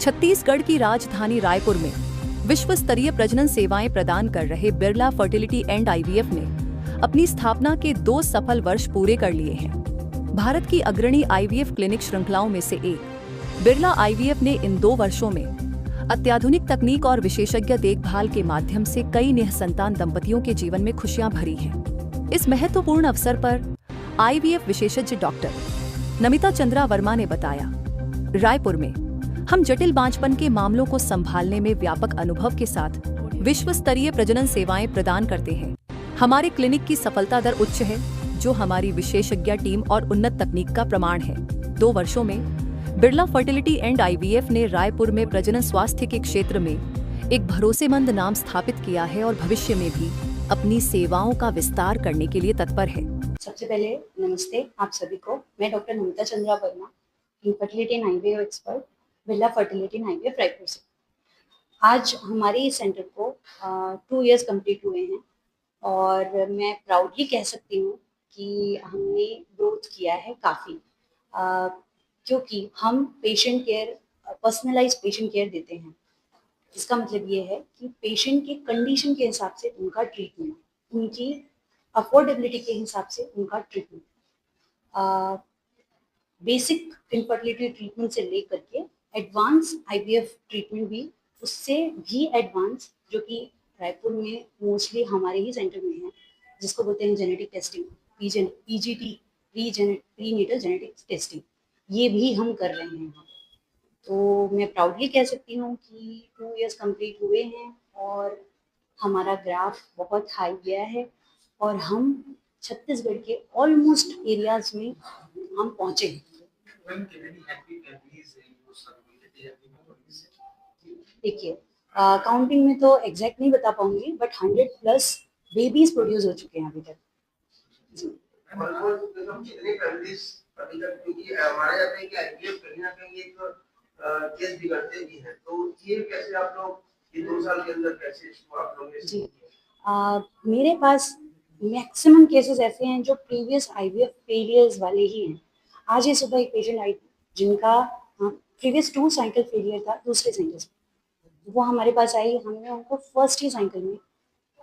छत्तीसगढ़ की राजधानी रायपुर में विश्व स्तरीय प्रजनन सेवाएं प्रदान कर रहे बिरला फर्टिलिटी एंड आईवीएफ ने अपनी स्थापना के 2 सफल वर्ष पूरे कर लिए हैं। भारत की अग्रणी आईवीएफ क्लिनिक श्रृंखलाओं में से एक बिरला आईवीएफ ने इन 2 वर्षों में अत्याधुनिक तकनीक और विशेषज्ञ देखभाल के माध्यम से कई निःसंतान दंपतियों के जीवन में खुशियां भरी हैं। इस महत्वपूर्ण अवसर पर आईवीएफ विशेषज्ञ डॉक्टर नमिता चंद्रा वर्मा ने बताया, रायपुर में हम जटिल बांझपन के मामलों को संभालने में व्यापक अनुभव के साथ विश्व स्तरीय प्रजनन सेवाएं प्रदान करते हैं। हमारे क्लिनिक की सफलता दर उच्च है, जो हमारी विशेषज्ञ टीम और उन्नत तकनीक का प्रमाण है। 2 वर्षों में बिरला फर्टिलिटी एंड आईवीएफ ने रायपुर में प्रजनन स्वास्थ्य के क्षेत्र में एक भरोसेमंद नाम स्थापित किया है और भविष्य में भी अपनी सेवाओं का विस्तार करने के लिए तत्पर है। सबसे पहले नमस्ते आप सभी को। मैं doctor Namita Chandra Verma, fertility and IVF expert, Birla fertility and IVF Raipur से। आज हमारे इस सेंटर को 2 इयर्स कंप्लीट हुए हैं और मैं प्राउडली कह सकती हूँ कि हमने ग्रोथ किया है काफ़ी, क्योंकि हम patient care, personalise patient care देते हैं। इसका मतलब ये है कि पेशेंट के कंडीशन के हिसाब से उनका ट्रीटमेंट, उनकी अफोर्डेबिलिटी के हिसाब से उनका ट्रीटमेंट, बेसिक इनफर्टिलिटी ट्रीटमेंट से लेकर के एडवांस आईवीएफ ट्रीटमेंट भी, उससे भी एडवांस, जो कि रायपुर में मोस्टली हमारे ही सेंटर में है, जिसको बोलते हैं genetic testing, PGT, prenatal genetic testing, ये भी हम कर रहे हैं। तो मैं प्राउडली कह सकती हूँ कि 2 इयर्स कंप्लीट हुए हैं और हमारा ग्राफ बहुत हाई गया है और हम छत्तीसगढ़ के ऑलमोस्ट एरियाज में हम पहुँचे हैं। देखिए, काउंटिंग में तो एग्जैक्ट नहीं बता पाऊंगी, बट 100+ बेबीज प्रोड्यूस हो चुके हैं अभी तक। जी। क्योंकि हमारे यहाँ पे आईवीएफ कहीं ना कहीं एक केस बिगड़ते भी हैं, तो ये कैसे आप लोग इन 2 साल के अंदर कैसे इसको आप लोग ने? जी, मेरे पास मैक्सिमम केसेस ऐसे हैं जो प्रीवियस आईवीएफ फेलियर्स वाले ही हैं। आज ही सुबह एक पेशेंट आई जिनका प्रीवियस 2 साइकिल फेलियर था दूसरे साइकिल से, वो हमारे पास आई, हमने उनको फर्स्ट ही साइकिल में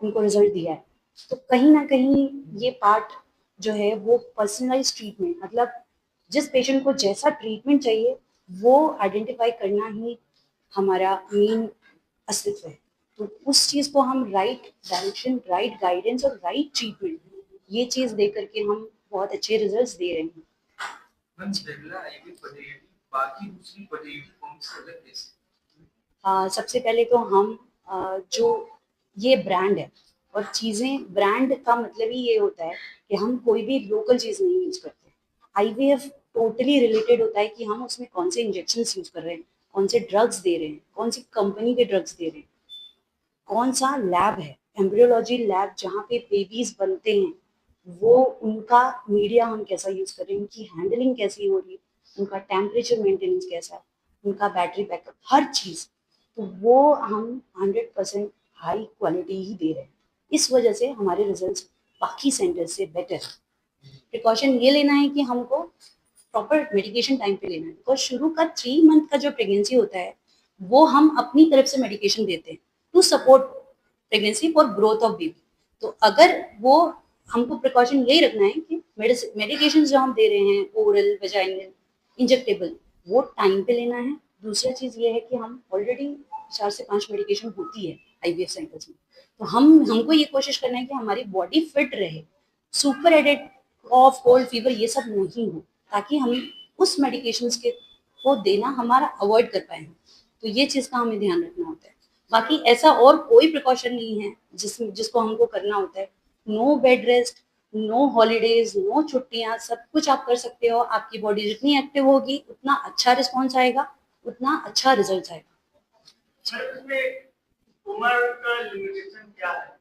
उनको रिजल्ट दिया है। तो कहीं ना कहीं ये पार्ट जो है वो पर्सनलाइज ट्रीटमेंट, मतलब जिस पेशेंट को जैसा ट्रीटमेंट चाहिए वो आइडेंटिफाई करना ही हमारा मेन अस्तित्व है। तो उस चीज़ को हम राइट डायरेक्शन, राइट गाइडेंस और राइट ट्रीटमेंट, ये चीज़ दे करके हम बहुत अच्छे रिजल्ट्स दे रहे हैं। सबसे पहले तो हम जो ये ब्रांड है, और चीज़ें, ब्रांड का मतलब ही ये होता है कि हम कोई भी लोकल चीज़ नहीं यूज करते। आईवीएफ टोटली रिलेटेड होता है कि हम उसमें कौन से इंजेक्शंस यूज कर रहे हैं, कौन से ड्रग्स दे रहे हैं, कौन सी कंपनी के ड्रग्स दे रहे हैं, कौन सा लैब है, एम्ब्रियोलॉजी लैब जहाँ पे बेबीज बनते हैं, वो उनका मीडिया हम कैसा यूज कर रहे हैं, उनकी हैंडलिंग कैसी हो रही है, उनका टेम्परेचर मेंटेनेंस कैसा है, उनका बैटरी बैकअप, हर चीज़। तो वो हम 100% हाई क्वालिटी ही दे रहे हैं। इस वजह से हमारे रिजल्ट्स बाकी सेंटर से बेटर है। प्रिकॉशन ये लेना है कि हमको प्रॉपर मेडिकेशन टाइम पे लेना है, बिकॉज शुरू का 3 मंथ का जो प्रेगनेंसी होता है वो हम अपनी तरफ से मेडिकेशन देते हैं to support pregnancy for growth of baby. तो अगर वो, हमको प्रिकॉशन यही रखना है कि मेडिकेशन जो हम दे रहे हैं, ओरल, वेजाइनल, इंजेक्टेबल, वो टाइम पे लेना है। दूसरा चीज़ ये है कि हम ऑलरेडी 4 से 5 मेडिकेशन होती है आईवीएफ साइकिल्स में, तो हमको ये कोशिश करना है कि हमारी बॉडी फिट रहे, सुपर एडेड कॉफ, कोल्ड, फीवर ये सब नहीं हो, ताकि हम उस मेडिकेशंस के को देना हमारा अवॉइड कर पाए। तो ये चीज़ का हमें ध्यान रखना होता है। बाकी ऐसा और कोई प्रिकॉशन नहीं है जिसको हमको करना होता है। No bed rest, no holidays, no छुट्टियां, सब कुछ आप कर सकते हो। आपकी बॉडी जितनी एक्टिव होगी उतना अच्छा रिस्पॉन्स आएगा, उतना अच्छा रिजल्ट आएगा। उम्र का लिमिटेशन क्या है?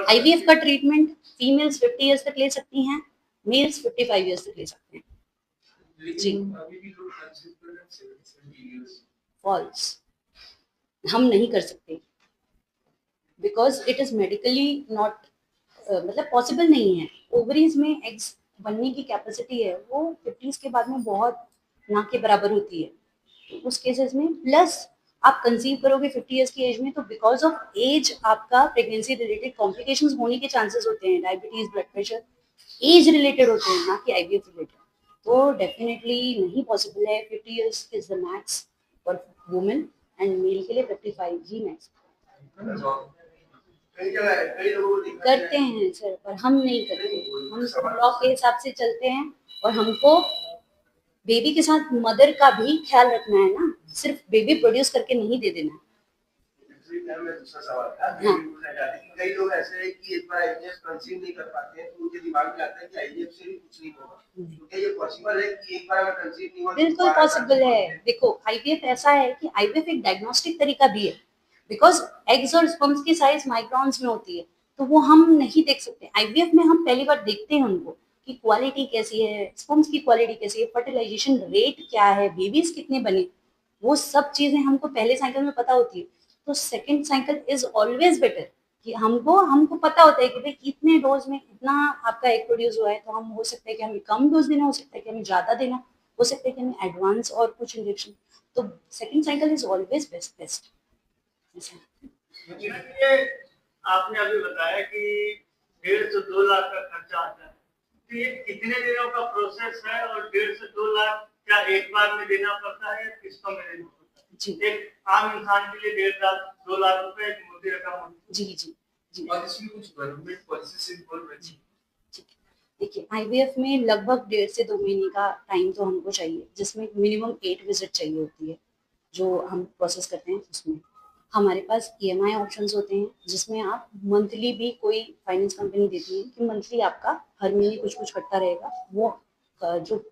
आईवीएफ का ट्रीटमेंट फीमेल्स 50 इयर्स तक ले सकती हैं, मेल्स 55 इयर्स तक ले सकते हैं। जी, फॉल्स, हम नहीं कर सकते, because it is medically not, मतलब पॉसिबल नहीं है। ओवरीज में एग्स बनने की कैपेसिटी है वो 50s के बाद में बहुत ना के बराबर होती है। तो उस केसेस में प्लस आप कंसीव करोगे 50 इयर्स की एज में, तो बिकॉज ऑफ एज आपका प्रेगनेंसी रिलेटेड कॉम्प्लिकेशंस होने के चांसेस होते हैं, diabetes, blood pressure, age related होते हैं, ना कि आईवीएफ रिलेटेड। तो डेफिनेटली नहीं पॉसिबल है। 50 years is the max for women and male के लिए 55 ही मैक्स। कई जगह कई लोगों को देखा करते हैं सर, पर हम नहीं करते, हम लॉ के हिसाब से चलते हैं। और हमको बेबी के साथ मदर का भी ख्याल रखना है ना, सिर्फ बेबी प्रोड्यूस करके नहीं दे देना है। में दूसरा सवाल था हाँ। कि कई लोग ऐसे हैं कि एक बार आईवीएफ कंसीव नहीं कर पाते हैं तो उनके दिमाग में आता है कि आईवीएफ से भी कुछ नहीं होगा, तो क्या ये पॉसिबल है कि एक बार अगर कंसीव नहीं हुआ तो बिल्कुल दोबारा पॉसिबल conceive है। होते हैं? देखो आईवीएफ ऐसा है कि आईवीएफ एक डायग्नोस्टिक तरीका भी है, बिकॉज एग्स और स्पर्म्स की साइज माइक्रॉन्स में होती है, तो वो हम नहीं देख सकते। आईवीएफ में हम पहली बार देखते हैं उनको कि क्वालिटी कैसी है, स्पर्म्स की क्वालिटी कैसी है, फर्टिलाइजेशन रेट क्या है, बेबीज कितने बने, वो सब चीजें हमको पहले साइकिल में पता होती है। तो second cycle is always better कि हमको पता होता है कि भाई कितने डोज में इतना आपका एग प्रोड्यूस हुआ है, तो हम हो सकता है कि हमें कम डोज देना, हो सकता है कि हमें ज्यादा देना, हो सकता है कि हमें एडवांस और कुछ इंजेक्शन। तो second cycle is always best. ये आपने अभी बताया कि 1.5 से 2 लाख का खर्चा आता है, तो ये कितने दिनों का प्रोसेस है और 1.5 से 2 लाख क्या एक बार में देना पड़ता है, किस्तों में देना पड़ता है? जी एक आम इंसान के लिए 1.5 से 2 लाख रुपए एक मोटी रकम होती है। जी। और इसमें कुछ गवर्नमेंट पॉलिसी से इन्वॉल्व है? देखिए आईवीएफ में लगभग 1.5 से 2 महीने का टाइम तो हमको चाहिए, जिसमें मिनिमम 8 विजिट चाहिए होती है जो हम प्रोसेस करते हैं। उसमें हमारे पास ईएमआई ऑप्शंस होते हैं, जिसमें आप मंथली भी कोई फाइनेंस कंपनी देती है कि मंथली आपका हर महीने कुछ कुछ कटता रहेगा, वो जो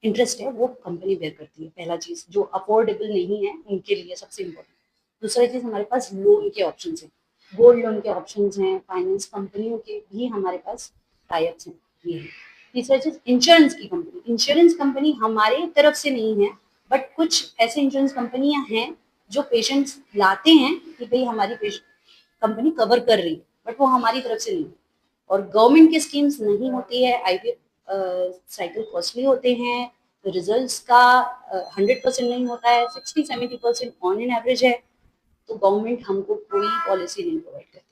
इंटरेस्ट है वो कंपनी बेयर करती है। पहला चीज जो अफोर्डेबल नहीं है उनके लिए सबसे इम्पोर्टेंट। दूसरा चीज हमारे पास लोन के ऑप्शन है, गोल्ड लोन के ऑप्शन हैं, फाइनेंस कंपनियों के भी हमारे पास टाइप्स हैं। ये है। तीसरा चीज इंश्योरेंस कंपनी हमारे तरफ से नहीं है, बट कुछ ऐसे इंश्योरेंस कंपनियां हैं जो पेशेंट्स लाते हैं कि भाई हमारी कंपनी कवर कर रही है, बट वो हमारी तरफ से नहीं है। और गवर्नमेंट की स्कीम्स नहीं होती है। आईवीएफ साइकिल कॉस्टली होते हैं, रिजल्ट्स का 100% नहीं होता है, 60-70% ऑन एन एवरेज है। तो गवर्नमेंट हमको कोई पॉलिसी नहीं प्रोवाइड करती।